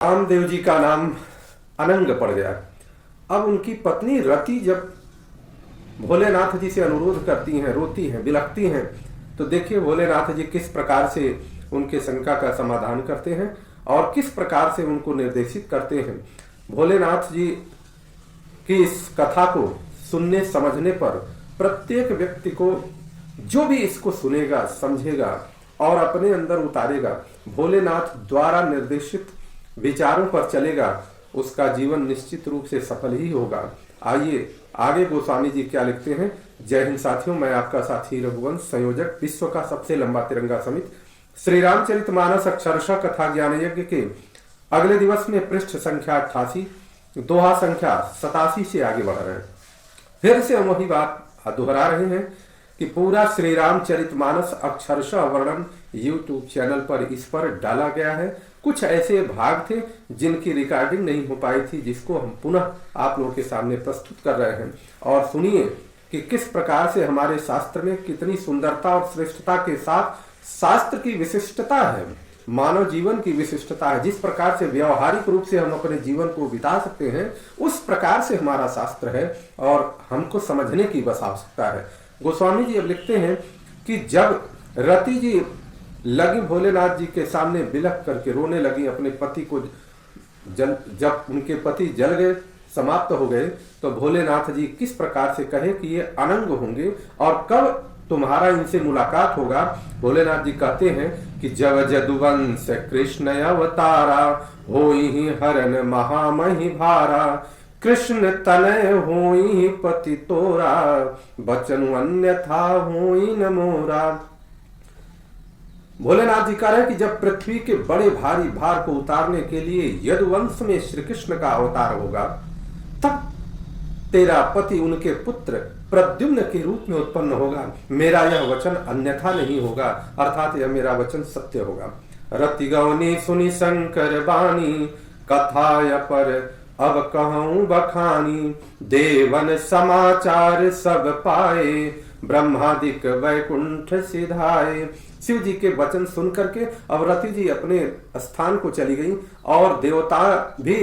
रामदेव जी का नाम अनंग पड़ गया। अब उनकी पत्नी रति जब भोलेनाथ जी से अनुरोध करती हैं, रोती हैं, बिलखती हैं, तो देखिए भोलेनाथ जी किस प्रकार से उनके शंका का समाधान करते हैं और किस प्रकार से उनको निर्देशित करते हैं। भोलेनाथ जी की इस कथा को सुनने समझने पर प्रत्येक व्यक्ति को, जो भी इसको सुनेगा, समझेगा और अपने अंदर उतारेगा, भोलेनाथ द्वारा निर्देशित विचारों पर चलेगा, उसका जीवन निश्चित रूप से सफल ही होगा। आइए आगे गोस्वामी जी क्या लिखते हैं। जय हिंद साथियों, मैं आपका साथी रघुवंश, संयोजक, विश्व का सबसे लंबा तिरंगा समिति, श्री रामचरितमानस अक्षरशः कथा ज्ञान यज्ञ के अगले दिवस में पृष्ठ संख्या 88, दोहा संख्या 87 से आगे बढ़ रहे हैं। फिर से हम वही बात दोहरा रहे हैं कि पूरा श्री रामचरितमानस अक्षरशः वर्णन यूट्यूब चैनल पर इस पर डाला गया है। कुछ ऐसे भाग थे जिनकी रिकॉर्डिंग नहीं हो पाई थी, जिसको हम पुनः आप लोगों के सामने प्रस्तुत कर रहे हैं। और सुनिए कि किस प्रकार से हमारे शास्त्र में कितनी सुंदरता और श्रेष्ठता के साथ शास्त्र की विशिष्टता है, मानव जीवन की विशिष्टता है। जिस प्रकार से व्यवहारिक रूप से हम अपने जीवन को बिता सकते हैं, उस प्रकार से हमारा शास्त्र है और हमको समझने की बस आवश्यकता है। गोस्वामी जी अब लिखते हैं कि जब रति जी लगी भोलेनाथ जी के सामने बिलख करके रोने लगी अपने पति को, जब उनके पति जल गए, समाप्त हो गए, तो भोलेनाथ जी किस प्रकार से कहे कि ये अनंग होंगे और कब तुम्हारा इनसे मुलाकात होगा। भोलेनाथ जी कहते हैं कि जब जदुवंश कृष्ण अवतारा, होई हरन महामहि भारा, कृष्ण तनय होई पति तोरा, बचनु अन्यथा होई न मोरा। भोलेनाथ जी कह रहे हैं कि जब पृथ्वी के बड़े भारी भार को उतारने के लिए यदुवंश में श्री कृष्ण का अवतार होगा, तब तेरा पति उनके पुत्र प्रद्युम्न के रूप में उत्पन्न होगा। मेरा यह वचन अन्यथा नहीं होगा, अर्थात यह मेरा वचन सत्य होगा। रति गौनी सुनी शंकर बानी, कथाय पर अब कहूं बखानी, देवन समाचार सब पाए, ब्रह्मादिक वैकुंठ सिधाए। शिव जी के वचन सुन करके अब रति जी अपने स्थान को चली गई और देवता भी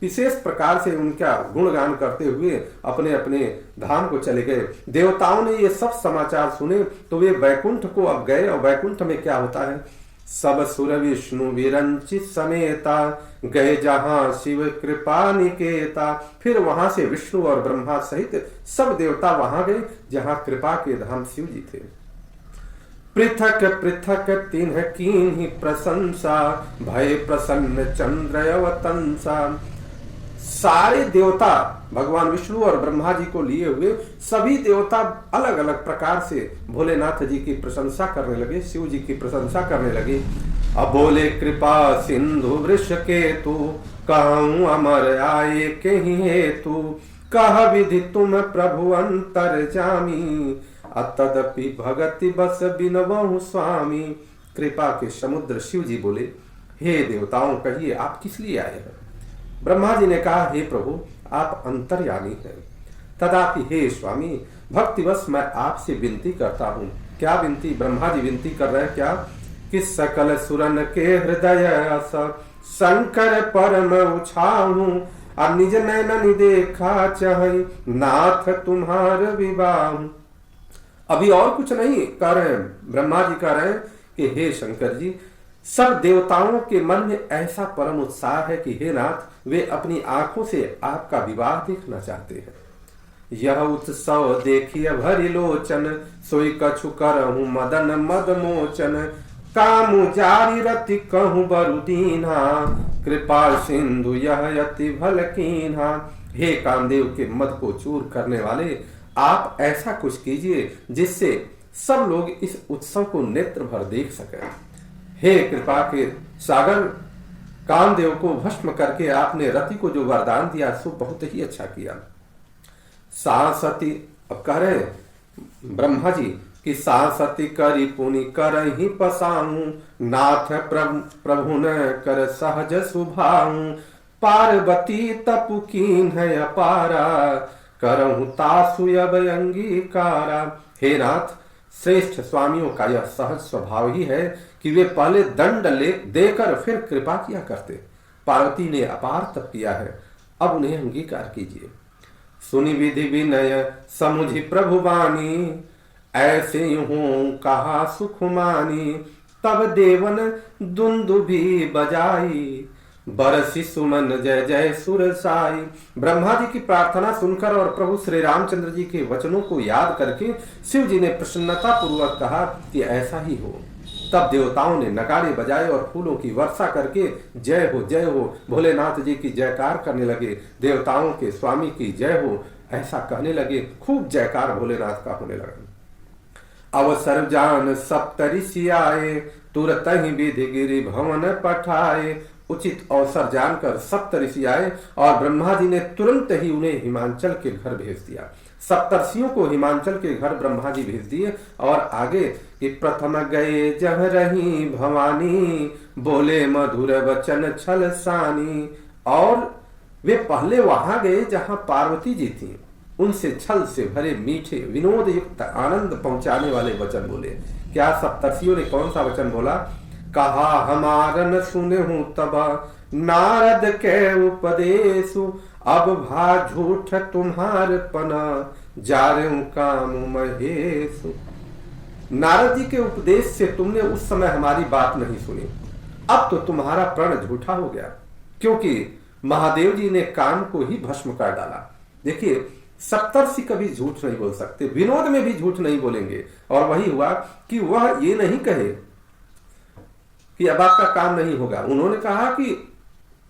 विशेष प्रकार से उनका गुणगान करते हुए अपने अपने धाम को चले गए। देवताओं ने ये सब समाचार सुने तो वे वैकुंठ को अब गए, और वैकुंठ में क्या होता है, सब सुर विष्णु विरंचित समेता, गए जहां शिव कृपा निकेता। फिर वहां से विष्णु और ब्रह्मा सहित सब देवता वहां गए जहां कृपा के धाम शिव जी थे। पृथक पृथक तिन्ह कीन्हि प्रशंसा, भय प्रसन्न चंद्र अवतंसा। सारे देवता भगवान विष्णु और ब्रह्मा जी को लिए हुए सभी देवता अलग अलग प्रकार से भोलेनाथ जी की प्रशंसा करने लगे, शिव जी की प्रशंसा करने लगे। अब बोले कृपा सिंधु वृष केतु, कहूं अमर आए के हेतु, कह विधि तुम प्रभु अंतर जामी, अतदपि भगति बस बिनवहु स्वामी। कृपा के समुद्र शिव जी बोले, हे देवताओं, कहिए आप किस लिए आए हैं। ब्रह्मा जी ने कहा, हे प्रभु, आप अंतर्यामी हैं। तथापि हे स्वामी, भक्तिवश मैं आपसे विनती करता हूँ। क्या विनती? ब्रह्मा जी विनती कर रहे हैं क्या कि सकल सुरन के हृदय अस, शंकर परम उछाहूं, और निज नैन देखा चाहे, नाथ तुम्हार विवाह। अभी और कुछ नहीं कह रहे हैं, ब्रह्मा जी कह रहे हैं कि हे शंकर जी, सब देवताओं के मन में ऐसा परम उत्साह है कि हे नाथ, वे अपनी आंखों से आपका विवाह देखना चाहते हैं। यह उत्सव देखिए भरि लोचन, सोई कछु करहूं मदन मद मोचन, कामु जारी रति कहूं बरु दीन्हा, कृपा सिंधु यह अति भल कीन्हा। हे कामदेव के मद को चूर करने वाले, आप ऐसा कुछ कीजिए जिससे सब लोग इस उत्सव को नेत्र भर देख सकें। हे कृपा के सागर, कामदेव को भस्म करके आपने रति को जो वरदान दिया सो बहुत ही अच्छा किया। सासती, अब कह रहे ब्रह्मा जी कि सासती करी पुनि कर ही पसाऊं, नाथ प्रभु न कर सहज सुभाऊं, पार्वती तपु कीन है अपारा, करहूं तासु अब अंगीकारा। हे नाथ, श्रेष्ठ स्वामियों का यह सहज स्वभाव ही है कि वे पहले दंड देकर फिर कृपा किया करते। पार्वती ने अपार तप किया है, अब उन्हें अंगीकार कीजिए। सुनि विधि विनय समुझि प्रभु वाणी, ऐसे यूं कहा सुख मानी। तब देवन दुंदुभी बजाई, बरसी सुमन जय जय सुर साई। ब्रह्मा जी की प्रार्थना सुनकर और प्रभु श्री रामचंद्र जी के वचनों को याद करके शिव जी ने प्रसन्नता पूर्वक कहा कि ऐसा ही हो। तब देवताओं ने नगाड़े बजाए और फूलों की वर्षा करके जय हो भोलेनाथ जी की जयकार करने लगे। देवताओं के स्वामी की जय हो ऐसा कहने लगे। खूब जयकार भोलेनाथ का होने लगा। अवसर जान सप्तऋषि आए, तुरत ही विधि गिरि भवन पठाए। उचित अवसर जानकर सप्तऋषि आए और ब्रह्मा जी ने तुरंत ही उन्हें हिमांचल के घर भेज दिया। सप्तर्षियों को हिमांचल के घर ब्रह्मा जी भेज दिए और आगे कि प्रथम गए जह रही भवानी, बोले मधुर वचन छल सानी। और वे पहले वहां गए जहां पार्वती जी थी, उनसे छल से भरे मीठे विनोद युक्त आनंद पहुंचाने वाले वचन बोले। क्या सप्तर्षियों ने कौन सा वचन बोला? कहा हमारा न सुने हूं तब नारद के उपदेशु, अब भा झूठ तुम्हार पना जारे काम महेशु। नारद जी के उपदेश से तुमने उस समय हमारी बात नहीं सुनी, अब तो तुम्हारा प्रण झूठा हो गया, क्योंकि महादेव जी ने काम को ही भस्म कर डाला। देखिए, सप्तर्षि कभी झूठ नहीं बोल सकते, विनोद में भी झूठ नहीं बोलेंगे। और वही हुआ कि वह ये नहीं कहे कि अब आपका काम नहीं होगा। उन्होंने कहा कि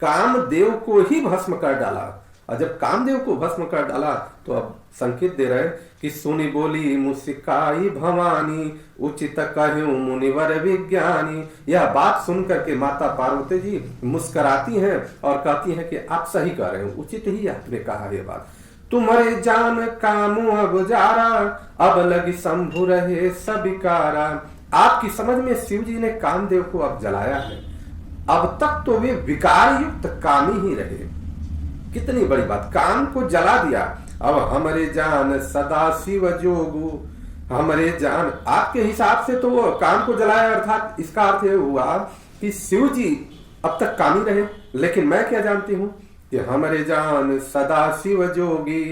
कामदेव को ही भस्म कर डाला, और जब कामदेव को भस्म कर डाला तो अब संकेत दे रहे कि सुनी बोली मुस्काई भवानी, उचित कहूं मुनिवर विज्ञानी। यह बात सुनकर के माता पार्वती जी मुस्कुराती हैं और कहती हैं कि आप सही कह रहे हो, उचित ही आपने कहा यह बात। तुम्हारे जान कामु गुजारा, अब लगी शंभु रहे सबिकारा। आपकी समझ में शिव जी ने कामदेव को अब जलाया है, अब तक तो वे विकार युक्त कामी ही रहे। कितनी बड़ी बात, काम को जला दिया। अब हमारे जान सदा शिव जोगु, हमारे जान आपके हिसाब से तो वो काम को जलाया, अर्थात इसका अर्थ ये हुआ कि शिव जी अब तक कामी रहे। लेकिन मैं क्या जानती हूं कि हमारे जान सदा शिव जोगी,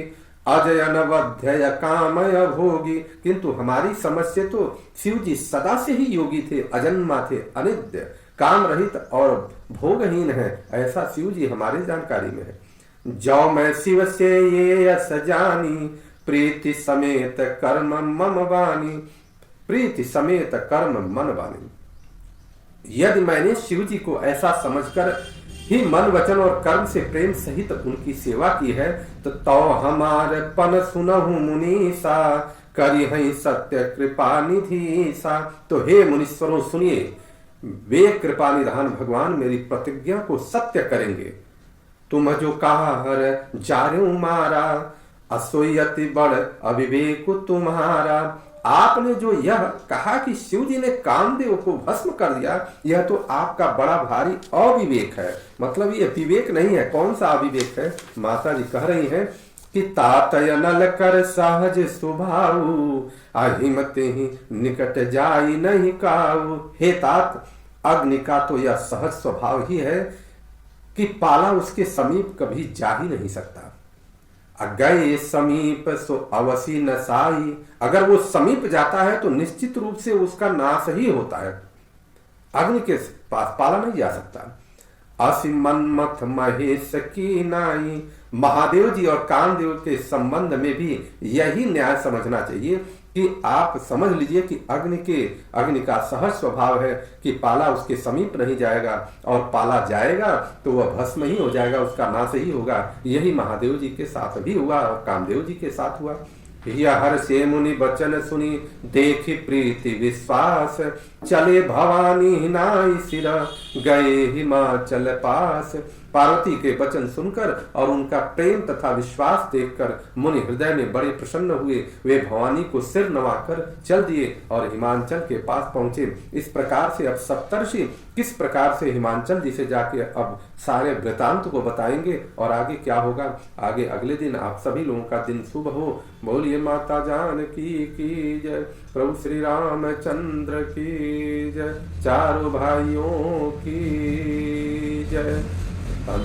अजय अनवध्य कामय भोगी। किंतु हमारी समझ से तो शिव जी सदा से ही योगी थे, अजन्मा थे, अनित्य, काम रहित और भोगहीन है, ऐसा शिव जी हमारी जानकारी में है। जो मैं शिव से ये यस जानी, प्रीति समेत कर्म मम वाणी। प्रीति समेत कर्म मन वाणी। यदि मैंने शिव जी को ऐसा समझकर ही मन वचन और कर्म से प्रेम सहित उनकी सेवा की है, तो हमारे पन सुनहु मुनीसा, करी है सत्य कृपा निधि सा। तो हे मुनीश्वरों सुनिए, वे कृपा निधान भगवान मेरी प्रतिज्ञा को सत्य करेंगे। तुम जो कहा हर जारू मारा, असोयति बड़ अविवेक तुम्हारा। आपने जो यह कहा कि शिव जी ने कामदेव को भस्म कर दिया, यह तो आपका बड़ा भारी अविवेक है। मतलब ये विवेक नहीं है। कौन सा अविवेक है? माता जी कह रही हैं कि तातय नल कर सहज स्वभाव, अहिमते ही निकट जाई नहीं काऊ। हे तात, अग्नि का तो यह सहज स्वभाव ही है कि पाला उसके समीप कभी जा ही नहीं सकता। गए समीप सो अवसी नसाई। अगर वो समीप जाता है तो निश्चित रूप से उसका नाश ही होता है। अग्नि के पास पाला नहीं जा सकता। असि मन्मथ महेश की नाई। महादेव जी और कामदेव के संबंध में भी यही न्याय समझना चाहिए कि आप समझ लीजिए कि अग्नि का सहज स्वभाव है कि पाला उसके समीप नहीं जाएगा, और पाला जाएगा तो वह भस्म ही हो जाएगा, उसका नाश ही होगा। यही महादेव जी के साथ भी हुआ और कामदेव जी के साथ हुआ। यह हर से मुनि बचन सुनी, देखी प्रीति विश्वास, चले भवानी नाई सिर, गए हिमाचल पास। पार्वती के वचन सुनकर और उनका प्रेम तथा विश्वास देखकर मुनि हृदय में बड़े प्रसन्न हुए। वे भवानी को सिर नवाकर चल दिए और हिमांचल के पास पहुंचे। इस प्रकार से अब सप्तर्षि किस प्रकार से हिमांचल जी से जाके अब सारे वृतांत को बताएंगे और आगे क्या होगा, आगे अगले दिन आप सभी लोगों का दिन शुभ हो। बोलिए माता जानकी की जय, प्रभु श्री रामचंद्र की जय, चारों भाइयों की जय। हम